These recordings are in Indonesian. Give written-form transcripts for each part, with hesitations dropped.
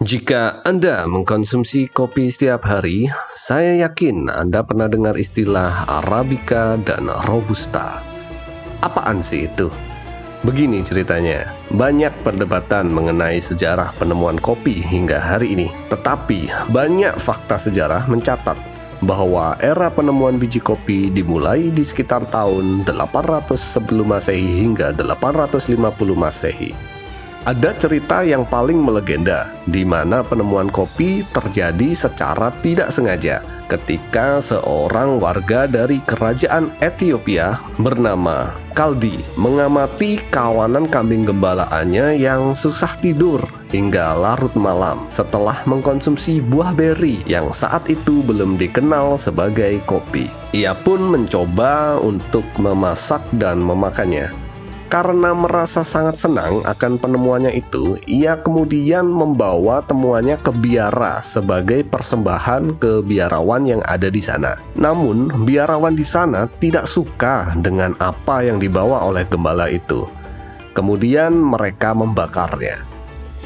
Jika Anda mengkonsumsi kopi setiap hari, saya yakin Anda pernah dengar istilah Arabica dan Robusta. Apaan sih itu? Begini ceritanya, banyak perdebatan mengenai sejarah penemuan kopi hingga hari ini. Tetapi, banyak fakta sejarah mencatat bahwa era penemuan biji kopi dimulai di sekitar tahun 800 sebelum Masehi hingga 850 Masehi. Ada cerita yang paling melegenda, di mana penemuan kopi terjadi secara tidak sengaja ketika seorang warga dari kerajaan Ethiopia bernama Kaldi mengamati kawanan kambing gembalaannya yang susah tidur hingga larut malam setelah mengkonsumsi buah beri yang saat itu belum dikenal sebagai kopi. Ia pun mencoba untuk memasak dan memakannya. Karena merasa sangat senang akan penemuannya itu, ia kemudian membawa temuannya ke biara sebagai persembahan ke biarawan yang ada di sana. Namun, biarawan di sana tidak suka dengan apa yang dibawa oleh gembala itu. Kemudian mereka membakarnya.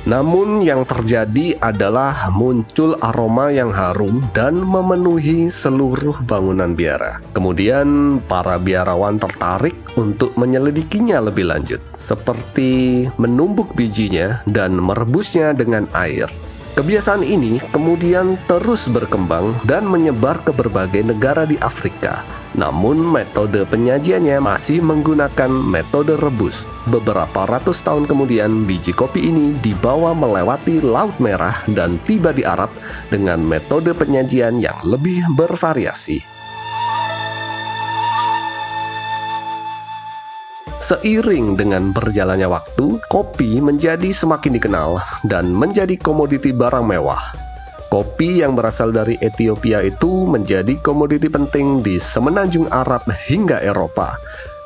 Namun yang terjadi adalah muncul aroma yang harum dan memenuhi seluruh bangunan biara. Kemudian para biarawan tertarik untuk menyelidikinya lebih lanjut, seperti menumbuk bijinya dan merebusnya dengan air. Kebiasaan ini kemudian terus berkembang dan menyebar ke berbagai negara di Afrika. Namun metode penyajiannya masih menggunakan metode rebus. Beberapa ratus tahun kemudian, biji kopi ini dibawa melewati Laut Merah dan tiba di Arab dengan metode penyajian yang lebih bervariasi. Seiring dengan berjalannya waktu, kopi menjadi semakin dikenal dan menjadi komoditi barang mewah. Kopi yang berasal dari Ethiopia itu menjadi komoditi penting di semenanjung Arab hingga Eropa.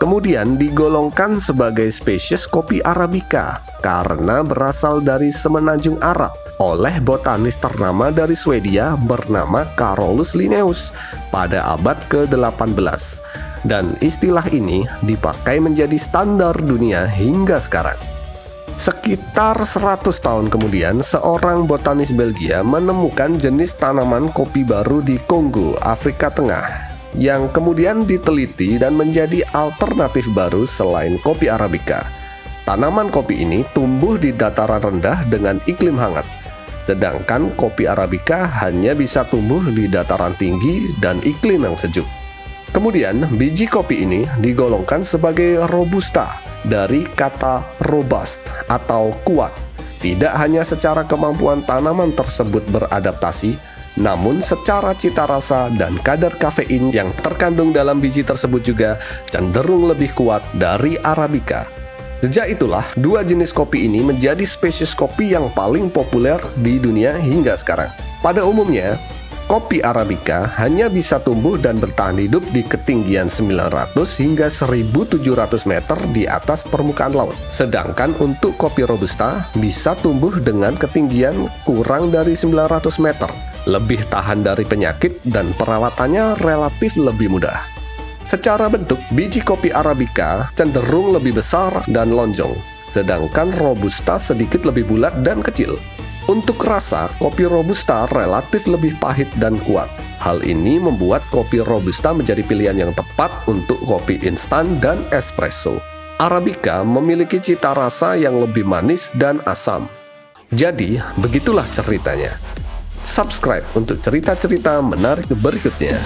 Kemudian digolongkan sebagai spesies kopi Arabica karena berasal dari semenanjung Arab oleh botanis ternama dari Swedia bernama Carolus Linnaeus pada abad ke-18. Dan istilah ini dipakai menjadi standar dunia hingga sekarang. Sekitar 100 tahun kemudian, seorang botanis Belgia menemukan jenis tanaman kopi baru di Kongo, Afrika Tengah, yang kemudian diteliti dan menjadi alternatif baru selain kopi Arabica. Tanaman kopi ini tumbuh di dataran rendah dengan iklim hangat, sedangkan kopi Arabica hanya bisa tumbuh di dataran tinggi dan iklim yang sejuk. Kemudian, biji kopi ini digolongkan sebagai Robusta dari kata robust atau kuat. Tidak hanya secara kemampuan tanaman tersebut beradaptasi, namun secara cita rasa dan kadar kafein yang terkandung dalam biji tersebut juga cenderung lebih kuat dari Arabica. Sejak itulah, dua jenis kopi ini menjadi spesies kopi yang paling populer di dunia hingga sekarang. Pada umumnya, kopi Arabica hanya bisa tumbuh dan bertahan hidup di ketinggian 900 hingga 1700 meter di atas permukaan laut. Sedangkan untuk kopi Robusta bisa tumbuh dengan ketinggian kurang dari 900 meter, lebih tahan dari penyakit dan perawatannya relatif lebih mudah. Secara bentuk, biji kopi Arabica cenderung lebih besar dan lonjong, sedangkan Robusta sedikit lebih bulat dan kecil. Untuk rasa, kopi Robusta relatif lebih pahit dan kuat. Hal ini membuat kopi Robusta menjadi pilihan yang tepat untuk kopi instan dan espresso. Arabica memiliki cita rasa yang lebih manis dan asam. Jadi, begitulah ceritanya. Subscribe untuk cerita-cerita menarik berikutnya.